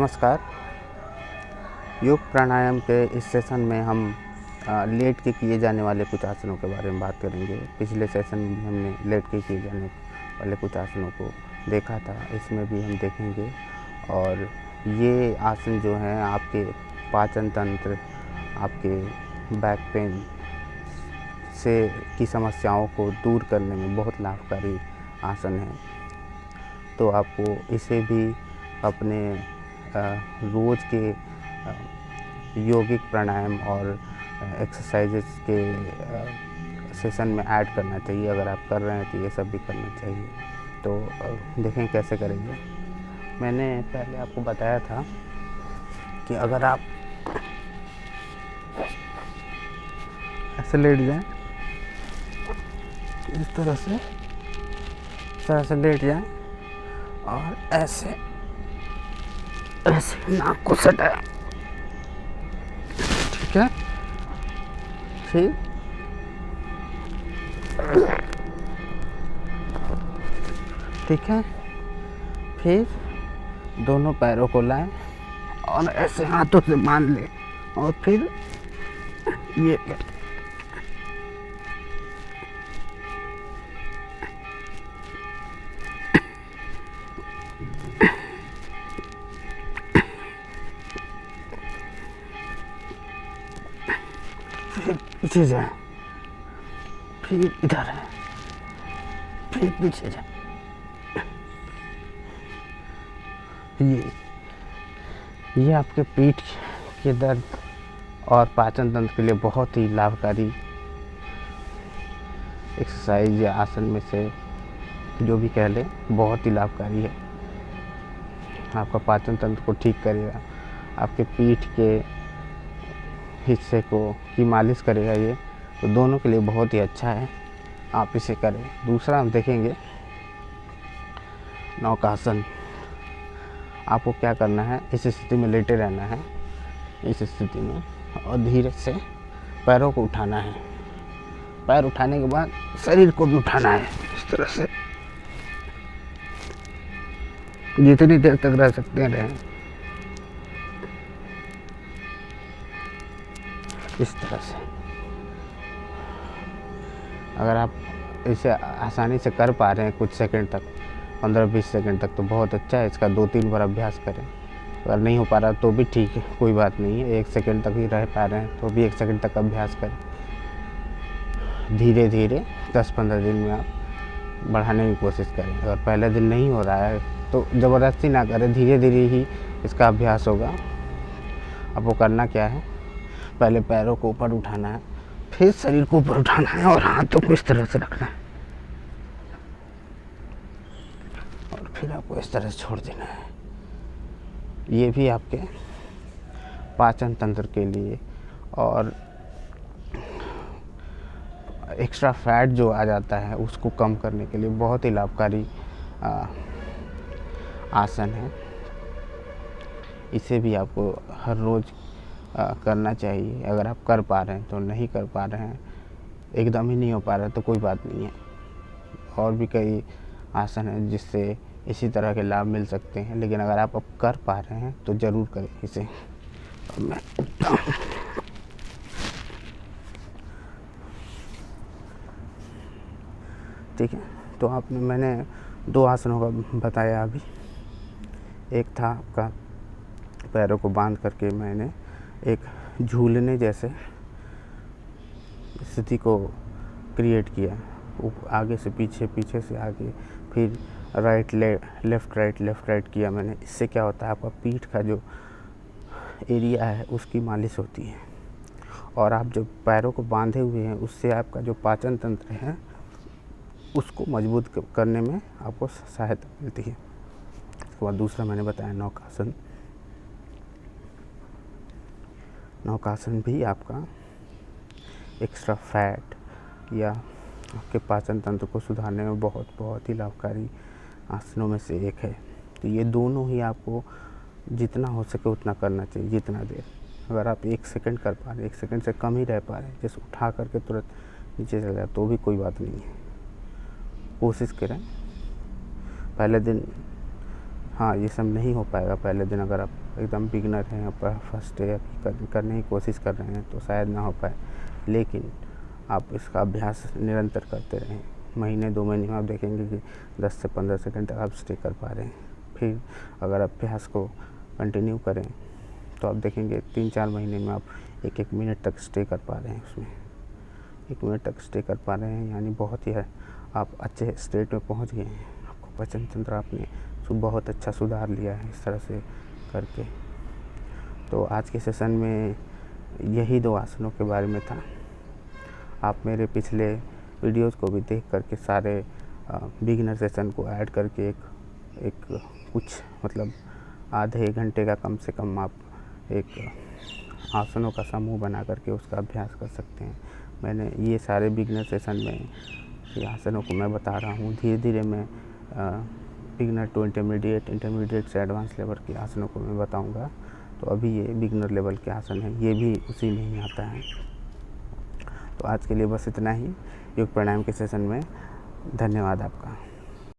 नमस्कार। योग प्राणायाम के इस सेशन में हम लेट के किए जाने वाले कुछ आसनों के बारे में बात करेंगे। पिछले सेशन में हमने लेट के किए जाने वाले कुछ आसनों को देखा था, इसमें भी हम देखेंगे। और ये आसन जो हैं आपके पाचन तंत्र, आपके बैक पेन से की समस्याओं को दूर करने में बहुत लाभकारी आसन है। तो आपको इसे भी अपने रोज़ के यौगिक प्राणायाम और एक्सरसाइजेस के सेशन में ऐड करना चाहिए। अगर आप कर रहे हैं तो ये सब भी करना चाहिए। तो देखें कैसे करेंगे। मैंने पहले आपको बताया था कि अगर आप ऐसे लेट जाएं, इस तरह से लेट जाएं और ऐसे नाक को सटाएं, ठीक है। फिर ठीक है, फिर दोनों पैरों को लाएं और ऐसे हाथों से बांध लें और फिर ये फिर पीछे जाए, फिर इधर है, फिर पीछे जाए। ये आपके पीठ के दर्द और पाचन तंत्र के लिए बहुत ही लाभकारी एक्सरसाइज या आसन में से जो भी कह लें, बहुत ही लाभकारी है। आपका पाचन तंत्र को ठीक करेगा, आपके पीठ के हिस्से की मालिश करेगा। ये तो दोनों के लिए बहुत ही अच्छा है, आप इसे करें। दूसरा हम देखेंगे नौकासन। आपको क्या करना है, इस स्थिति में लेटे रहना है, इस स्थिति में, और धीरे से पैरों को उठाना है। पैर उठाने के बाद शरीर को भी उठाना है, इस तरह से जितनी देर तक रह सकते हैं रहें, इस तरह से। अगर आप इसे आसानी से कर पा रहे हैं कुछ सेकंड तक, 15-20 सेकंड तक, तो बहुत अच्छा है। इसका 2-3 बार अभ्यास करें। अगर नहीं हो पा रहा तो भी ठीक है, कोई बात नहीं है। 1 सेकंड तक ही रह पा रहे हैं तो भी 1 सेकंड तक अभ्यास करें। धीरे धीरे 10-15 दिन में आप बढ़ाने की कोशिश करें। अगर पहले दिन नहीं हो रहा है तो ज़बरदस्ती ना करें, धीरे धीरे ही इसका अभ्यास होगा। अब वो करना क्या है, पहले पैरों को ऊपर उठाना है, फिर शरीर को ऊपर उठाना है और हाथों को इस तरह से रखना है, और फिर आपको इस तरह से छोड़ देना है। ये भी आपके पाचन तंत्र के लिए और एक्स्ट्रा फैट जो आ जाता है उसको कम करने के लिए बहुत ही लाभकारी आसन है। इसे भी आपको हर रोज़ करना चाहिए। अगर आप कर पा रहे हैं तो, नहीं कर पा रहे हैं, एकदम ही नहीं हो पा रहा है तो कोई बात नहीं है। और भी कई आसन हैं जिससे इसी तरह के लाभ मिल सकते हैं, लेकिन अगर आप अब कर पा रहे हैं तो ज़रूर करें इसे। और मैं ठीक है। तो मैंने 2 आसनों का बताया अभी। एक था आपका पैरों को बांध करके मैंने एक झूलने जैसे स्थिति को क्रिएट किया, आगे से पीछे, पीछे से आगे, फिर लेफ़्ट राइट किया मैंने। इससे क्या होता है, आपका पीठ का जो एरिया है उसकी मालिश होती है, और आप जो पैरों को बांधे हुए हैं उससे आपका जो पाचन तंत्र है उसको मजबूत करने में आपको सहायता मिलती है। उसके बाद दूसरा मैंने बताया नौकासन। नौकासन भी आपका एक्स्ट्रा फैट या आपके पाचन तंत्र को सुधारने में बहुत ही लाभकारी आसनों में से एक है। तो ये दोनों ही आपको जितना हो सके उतना करना चाहिए, जितना देर। अगर आप 1 सेकंड कर पा रहे हैं, 1 सेकंड से कम ही रह पा रहे हैं, जैसे उठा करके तुरंत नीचे चले जाए, तो भी कोई बात नहीं है। कोशिश करें पहले दिन, हाँ ये सब नहीं हो पाएगा पहले दिन। अगर आप एकदम बिगनर हैं, आप फर्स्ट डे अभी करने की कोशिश कर रहे हैं तो शायद ना हो पाए, लेकिन आप इसका अभ्यास निरंतर करते रहें। महीने 2 महीने में आप देखेंगे कि 10 से 15 सेकंड तक आप स्टे कर पा रहे हैं। फिर अगर अभ्यास को कंटिन्यू करें तो आप देखेंगे 3-4 महीने में आप 1-1 मिनट तक स्टे कर पा रहे हैं उसमें। 1 मिनट तक स्टे कर पा रहे हैं, यानी बहुत ही आप अच्छे स्टेट में पहुंच गए हैं। आपको पाचन तंत्र आपने बहुत अच्छा सुधार लिया है इस तरह से करके। तो आज के सेशन में यही 2 आसनों के बारे में था। आप मेरे पिछले वीडियोज़ को भी देख करके सारे बिगिनर सेशन को ऐड करके एक कुछ मतलब आधे 1 घंटे का कम से कम आप एक आसनों का समूह बना करके उसका अभ्यास कर सकते हैं। मैंने ये सारे बिगिनर सेशन में ये आसनों को मैं बता रहा हूँ। धीरे धीरे मैं बिगिनर टू इंटरमीडिएट से एडवांस लेवल के आसनों को मैं बताऊँगा। तो अभी ये बिगिनर लेवल के आसन हैं, ये भी उसी में ही आता है। तो आज के लिए बस इतना ही योग प्राणायाम के सेशन में। धन्यवाद आपका।